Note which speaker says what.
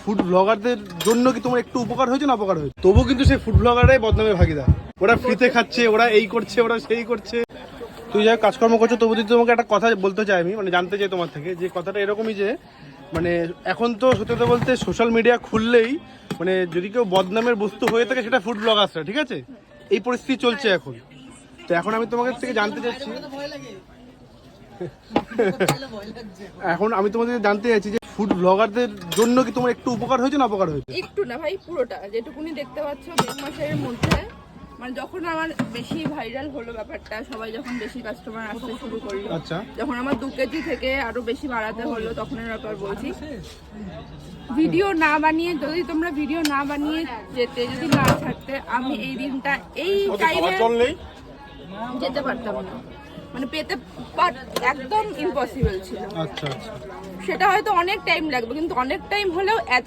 Speaker 1: Food ব্লগারদের জন্য কি তোমার একটু উপকার হয়েছে না অপকার হয়েছে? তবু কিন্তু সেই ফুড ব্লগাররাই বদনামের ভাগিদার। ওরা ফ্রিতে খাচ্ছে, ওরা এই করছে, ওরা সেই করছে। তুই যাই কাজকর্ম করছো, তবু যদি তোমাকে একটা কথা বলতে চাই আমি, মানে জানতে চাই তোমার থেকে, যে কথাটা এরকমই যে মানে এখন তো সত্যি কথা বলতে সোশ্যাল মিডিয়া খুললেই মানে যদি কেউ বদনামের বস্তু হয়ে থাকে সেটা ফুড ব্লগার্সরা, ঠিক আছে? এই পরিস্থিতি চলছে এখন। তো এখন আমি তোমাদের থেকে জানতে চাচ্ছি, এখন আমি তোমাদের জানতে চাইছি যে ফুড ব্লগারদের জন্য কি তোমার একটু উপকার হয়েছে না অপকার হয়েছে?
Speaker 2: একটু না ভাই, পুরোটা যেটুকুনি দেখতে পাচ্ছ দেড় মাসের মধ্যে, মানে যখন আমার বেশি ভাইরাল হলো ব্যাপারটা, সবাই যখন বেশি কাস্টমার আসতে শুরু করলো,
Speaker 1: আচ্ছা,
Speaker 2: যখন আমার 2 কেজি থেকে আরো বেশি বাড়াতে হলো, তখনের ব্যাপার বলছি। ভিডিও না বানিয়ে, যদি তোমরা ভিডিও না বানিয়ে যেতে, যদি না ছাড়তে, আমি এই দিনটা এই টাইমে যেতে পারতাম না, মানে পেতে একদম ইম্পসিবল ছিল।
Speaker 1: আচ্ছা আচ্ছা।
Speaker 2: সেটা হয়তো অনেক টাইম লাগবে, কিন্তু অনেক টাইম হলেও এত